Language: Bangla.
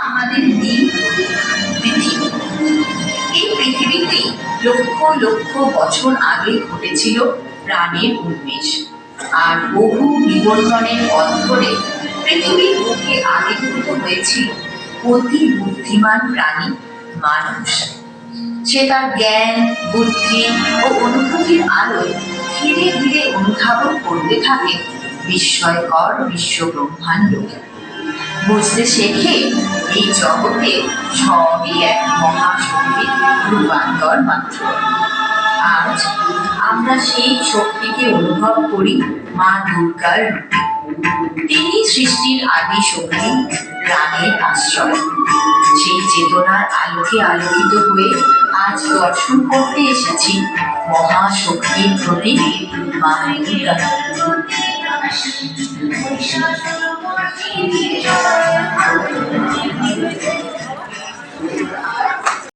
আমাদের দিন পৃথিবী। এই পৃথিবীতেই লক্ষ লক্ষ বছর আগে ঘটেছিল প্রাণের উন্মেষ, আর বহু বিবর্তনের পথ ধরে পৃথিবীর বুকে আবির্ভূত হয়েছিল অতি বুদ্ধিমান প্রাণী মানুষ। সে তার জ্ঞান, বুদ্ধি ও অনুভূতির আলোয় ধীরে ধীরে অনুধাবন করতে থাকে বিস্ময়কর বিশ্ব ব্রহ্মাণ্ডকে। বুঝতে শেখে এই জগতে সবই এক মহাশক্তির রূপান্তর মাত্র। আজ আমরা সেই শক্তিকে অনুভব করি মা দুর্গার রূপে। তিনি সৃষ্টির আদি শক্তি, প্রাণের আশ্রয়। সেই চেতনার আলোকে আলোকিত হয়ে আজ দর্শন করতে এসেছি মহাশক্তির প্রতীক মা দুর্গা।